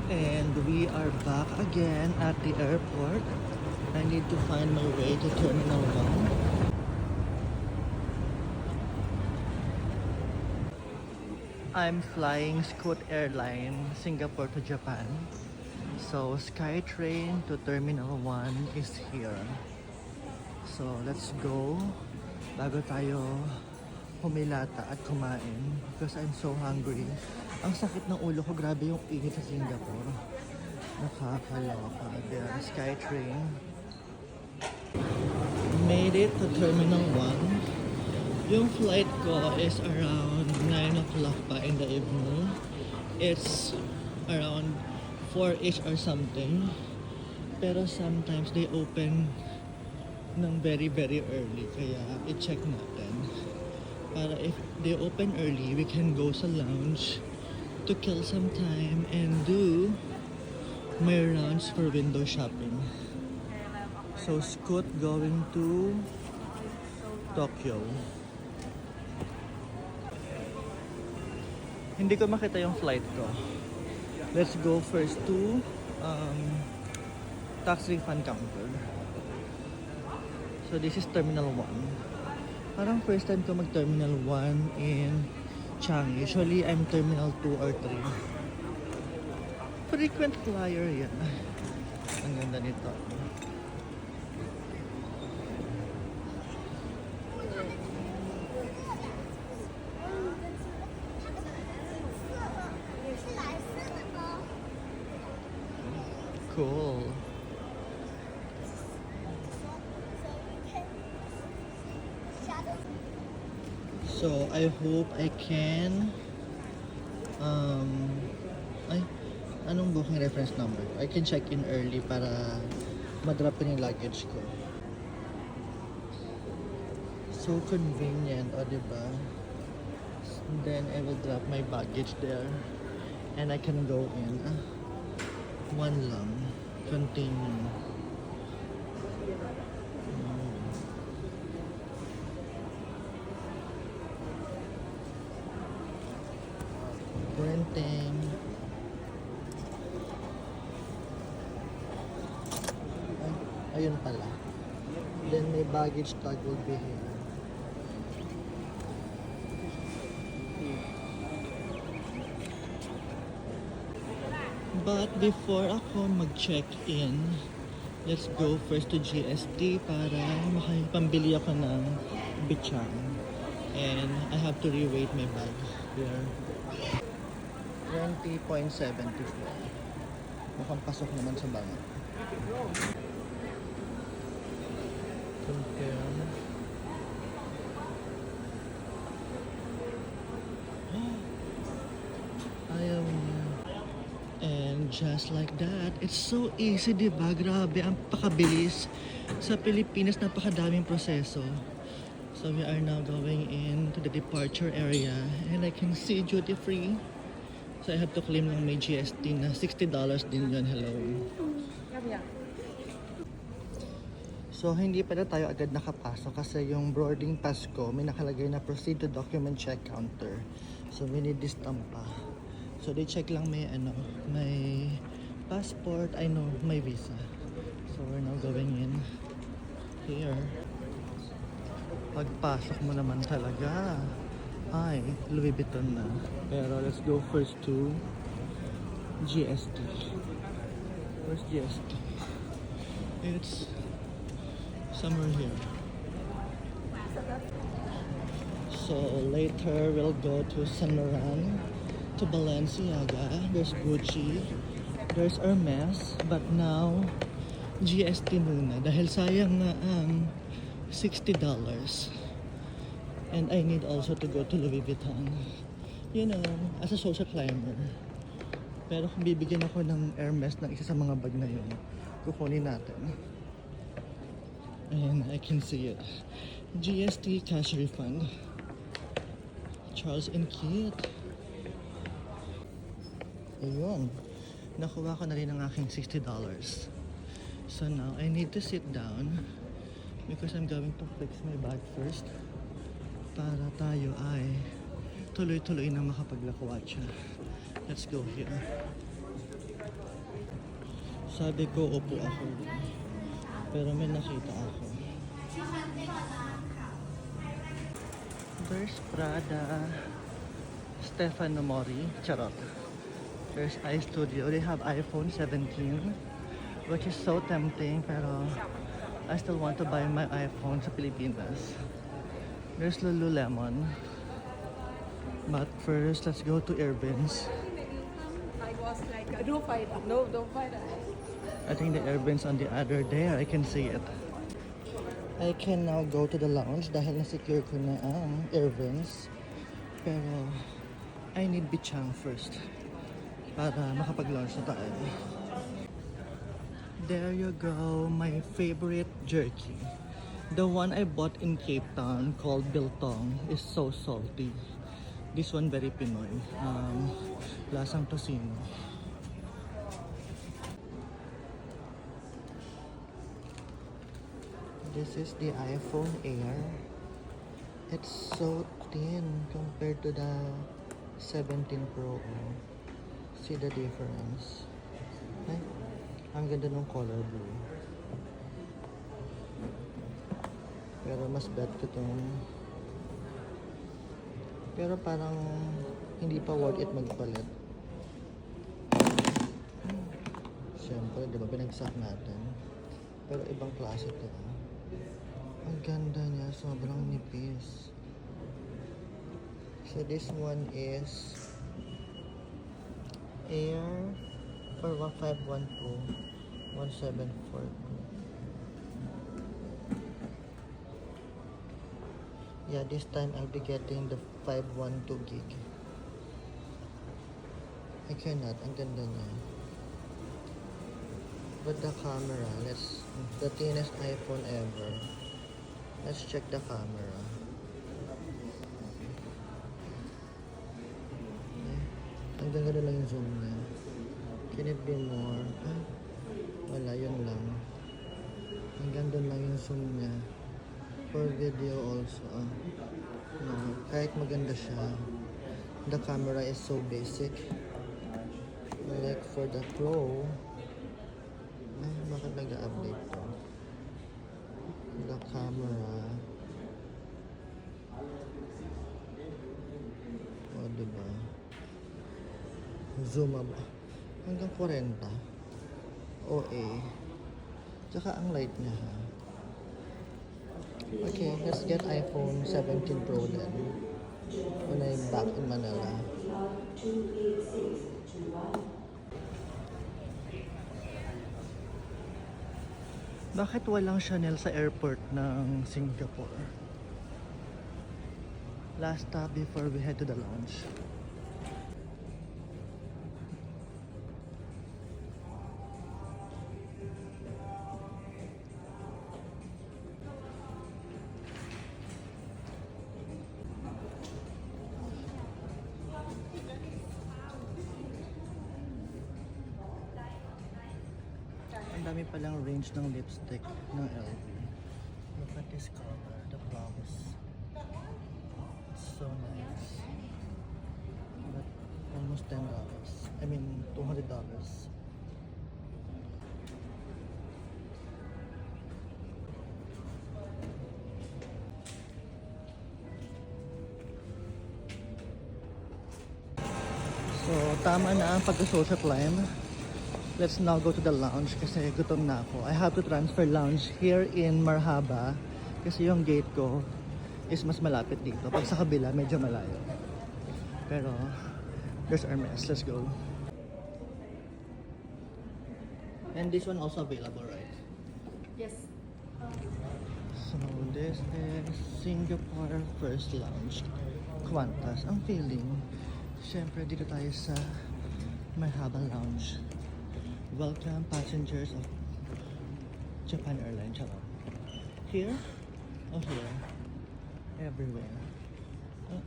And we are back again at the airport. I need to find my way to Terminal 1. I'm flying Scoot Airline, Singapore to Japan. So SkyTrain to Terminal 1 is here. So let's go bago tayo humilata at kumain because I'm so hungry. Ang sakit ng ulo ko, grabe yung init sa Singapore. Nakakaloka. There, SkyTrain. Made it to Terminal 1. Yung flight ko is around 9 o'clock pa in the evening. It's around 4-ish or something. Pero sometimes they open ng very early. Kaya i-check natin. Para if they open early, we can go sa lounge to kill some time and do my rounds for window shopping. So Scoot going to Tokyo. Hindi ko makita yung flight ko. Let's go first to tax refund counter. So this is Terminal 1. Parang first time ko mag Terminal 1 in Changi. Usually I'm Terminal 2 or 3. Frequent flyer yan. Ang ganda nito. Cool. So I hope I can anong booking reference number? I can check in early para madrop yung luggage ko. So convenient, o diba? Then I will drop my baggage there and I can go in. One lang. Continue. Printing. Ayun pala. Then my baggage tag will be here. But before ako mag-check-in, let's go first to GST para makapambili ako ng bichang. And I have to re-weight my bag here. 20.74. Mukhang pasok naman sa bag. Compare. Ayaw niya. And just like that, it's so easy, diba? Grabe, ang pakabilis. Sa Pilipinas, napakadaming proseso. So we are now going into the departure area and I can see duty free. So I have to claim lang may GST na $60 din yun. Hello. So hindi pa na tayo agad nakapasok kasi yung boarding pass ko may nakalagay na proceed to document check counter. So we need this stamp pa. So they check lang may may passport, may visa. So we're now going in here. Pagpasok mo naman talaga ay Louis Vuitton na. Pero let's go first to GST. Where's GST? It's somewhere here. So later we'll go to Saint Laurent, to Balenciaga. There's Gucci, there's Hermes, but now GST muna dahil sayang na ang $60. And I need also to go to Louis Vuitton, you know, as a social climber. Pero kung bibigyan ako ng Hermes ng isa sa mga bag na yun, kukunin natin. And I can see it. GST cash refund. Charles & Keith. Ayun. Nakuha ko na rin ang aking $60. So now, I need to sit down because I'm going to fix my bag first para tayo ay tuloy-tuloy na makapaglakwatsya. Let's go here. Sabi ko, upo ako. Pero may nakita ako. There's Prada, Stefano Mori, charot. There's iStudio. They have iPhone 17, which is so tempting, pero I still want to buy my iPhone sa Pilipinas. There's Lululemon. But first, let's go to Irvin's. I was like, don't fight. No, don't fight. I think the Irvin's on the other there. I can see it. I can now go to the lounge dahil na-secure ko na ang Irvin's. Pero, I need Bichang first para makapag-launch na tayo. There you go, my favorite jerky. The one I bought in Cape Town called Biltong is so salty. This one very Pinoy. Lasang tocino. This is the iPhone Air. It's so thin compared to the 17 Pro. See the difference. Ay, ang ganda ng color blue. Pero mas bet ko itong... Pero parang hindi pa worth it magpalit. Siyempre, di ba pinagsak natin? Pero ibang klase ito. Ang ganda niya, sobrang nipis. So this one is Air for 1512 1742. Yeah, this time I'll be getting the 512 gig. I cannot, ang ganda niya. But the camera, the thinnest iPhone ever. Let's check the camera. Okay. Ang ganda lang yung zoom niya. Can it be more? Ah, wala, yun lang. Ang ganda lang yung zoom niya. For video also. No, kahit maganda siya, the camera is so basic. Like for the Pro, bakit nag-update to? The camera. O, diba? Zoom up. Hanggang 40. OA. Tsaka ang light niya, ha? Okay, let's get iPhone 17 Pro then. When I'm back in Manila. Bakit walang Chanel sa airport ng Singapore? Last stop before we head to the lounge. Ang dami palang range ng lipstick ng LV. Look at this color, the plums. So nice. But almost $10. I mean, $200. So, tama na ang pag-social climb. Let's now go to the lounge kasi gutom na ako. I have to transfer lounge here in Marhaba kasi yung gate ko is mas malapit dito. Pag sa kabila, medyo malayo. Pero, there's our mess. Let's go. And this one also available, right? Yes. So, this is Singapore First Lounge. Qantas. Ang feeling, syempre dito tayo sa Marhaba Lounge. Welcome passengers of Japan Airlines. Hello. Here? Oh, here. Everywhere. Oh.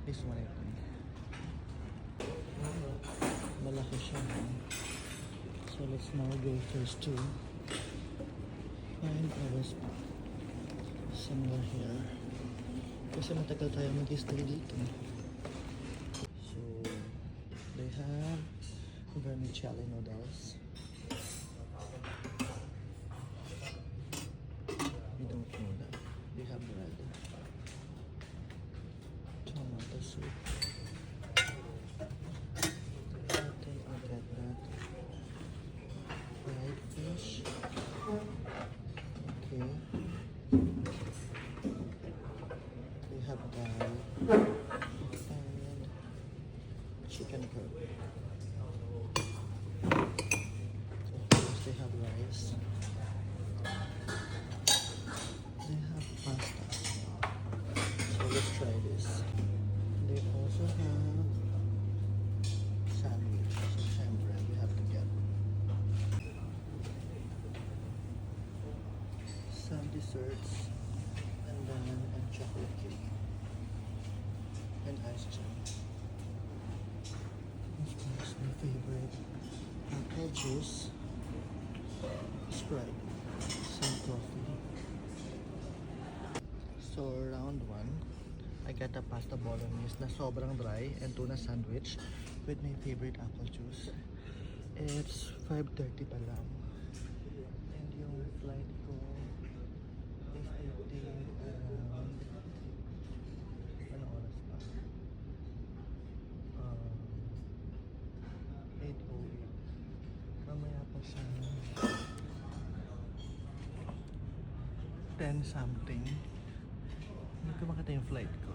This one, I think. Malaki siya. So let's now go first to find our spot. Somewhere here. Kasi matagal tayo mag-stay dito. So, they have vermicelli noodles. soup. I think I'll get that. Fried fish. Okay. We have dal and chicken curry. Of course, they have rice. They have pasta. So let's try this. They also have sandwich. So syempre, we have to get some desserts and then a chocolate cake and ice cream. Of course, my favorite apple juice, Sprite, some coffee. So round one, I get a pasta bolognese na sobrang dry and tuna sandwich with my favorite apple juice. It's 5:30 pa lang. And yung flight ko is I think around ano oras pa? 8:08. Mamaya pa siya 10 something. Hindi ko makita yung flight ko.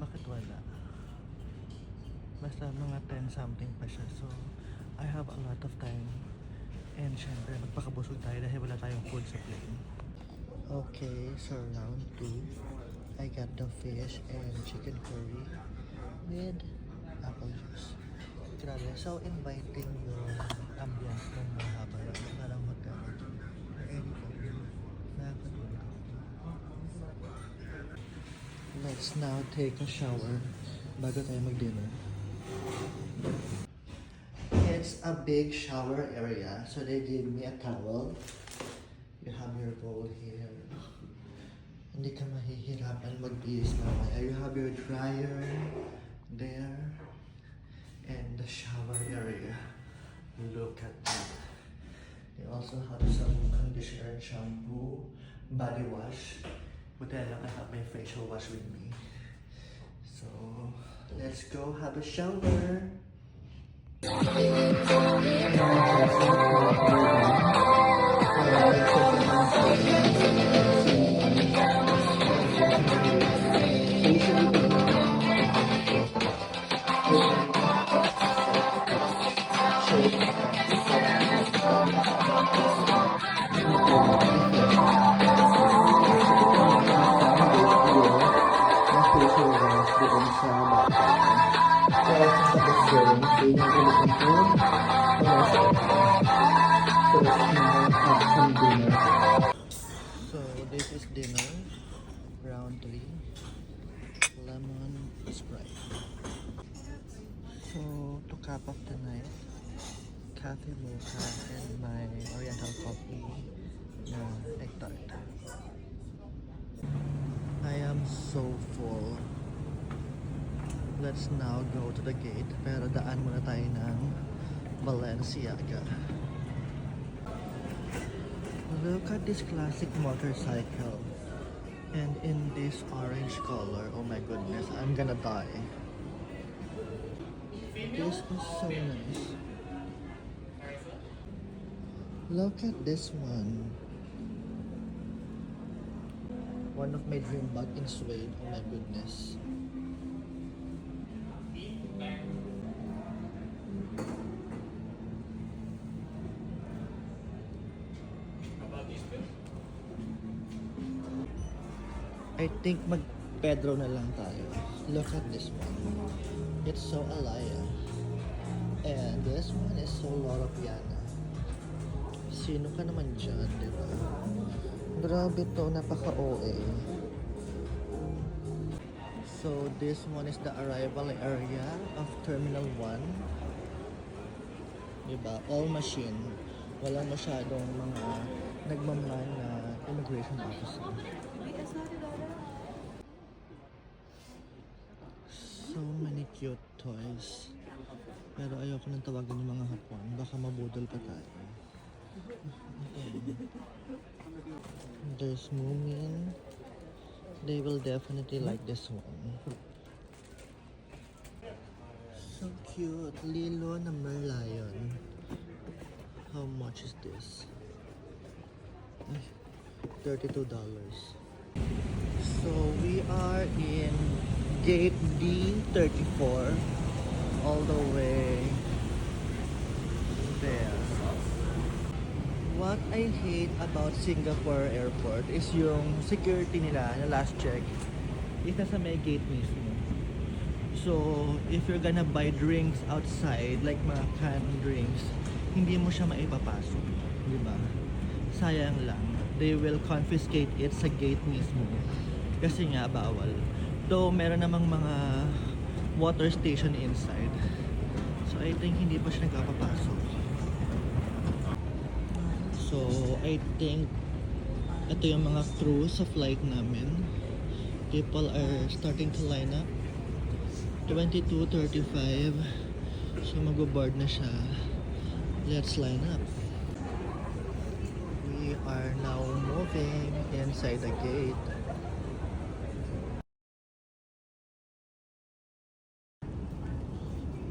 Bakit wala? Basta mga 10 something pa siya. So, I have a lot of time. And syempre, magpakabusog tayo dahil wala tayong food sa plane. Okay, so round 2. I got the fish and chicken curry with apple juice. Grabe, so inviting yung ambience ng mahaba lang. Parang hotel. Let's now take a shower bago tayo mag-dinner. It's a big shower area, so they gave me a towel. You have your bowl here. Hindi ka mahihirapan mag-bihis mamaya. You have your dryer there and the shower area. Look at that. They also have some conditioner, shampoo, body wash. Buti I have my facial wash with me. So, let's go have a shower. So this is dinner, round 3, lemon Sprite. So to cap off the night, cafe mocha and my oriental coffee na egg tart. I am so full. Let's now go to the gate, pero daan muna tayo ng Balenciaga. Look at this classic motorcycle. And in this orange color, oh my goodness, I'm gonna die. This is so nice. Look at this one. One of my dream bag in suede, oh my goodness. I think mag-Pedro na lang tayo. Look at this one. It's so Alaya. And this one is so Loro Piana. Sino ka naman dyan, di ba? Grabe to, napaka-OA. So, this one is the arrival area of Terminal 1. Diba? All machine. Walang masyadong mga nagmaman na immigration officer. So many cute toys. Pero ayoko nang tawagin yung mga Hapon. Baka mabudol pa tayo. There's Moomin. They will definitely like this one. So cute. Lilo na Merlion. How much is this? Ay, $32. So we are in gate D34 all the way there. What I hate about Singapore airport is yung security nila na last check is nasa may gate mismo. So, if you're gonna buy drinks outside, like mga canned drinks, hindi mo siya maipapasok. Di ba? Sayang lang. They will confiscate it sa gate mismo. Kasi nga, bawal. Though, meron namang mga water station inside. So, I think hindi pa siya nagpapapasok. So, I think ito yung mga crew sa flight namin. People are starting to line up. 22:35. So, mag-board na siya. Let's line up. We are now moving inside the gate.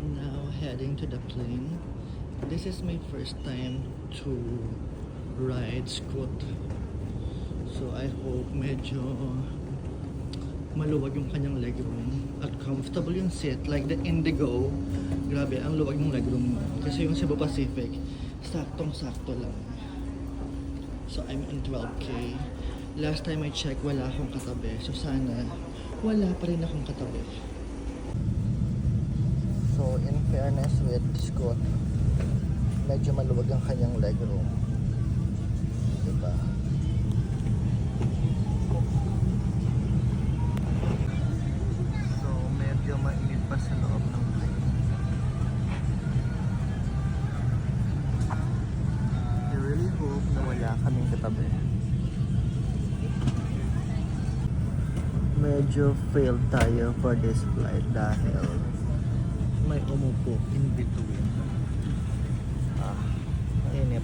Now heading to the plane. This is my first time to ride Scoot. So I hope medyo maluwag yung kanyang legroom at comfortable yung seat. Like the Indigo, grabe, ang luwag ng legroom. Kasi yung Cebu Pacific, saktong-sakto lang. So I'm in 12K. Last time I checked, wala akong katabi. So sana, wala pa rin akong katabi. So in fairness with Scoot, medyo maluwag ang kanyang legroom. Diba? So medyo mainit pa sa loob ng plane. I really hope na wala kaming katabi. Medyo failed tayo for this flight dahil may umupo in between. Mainit.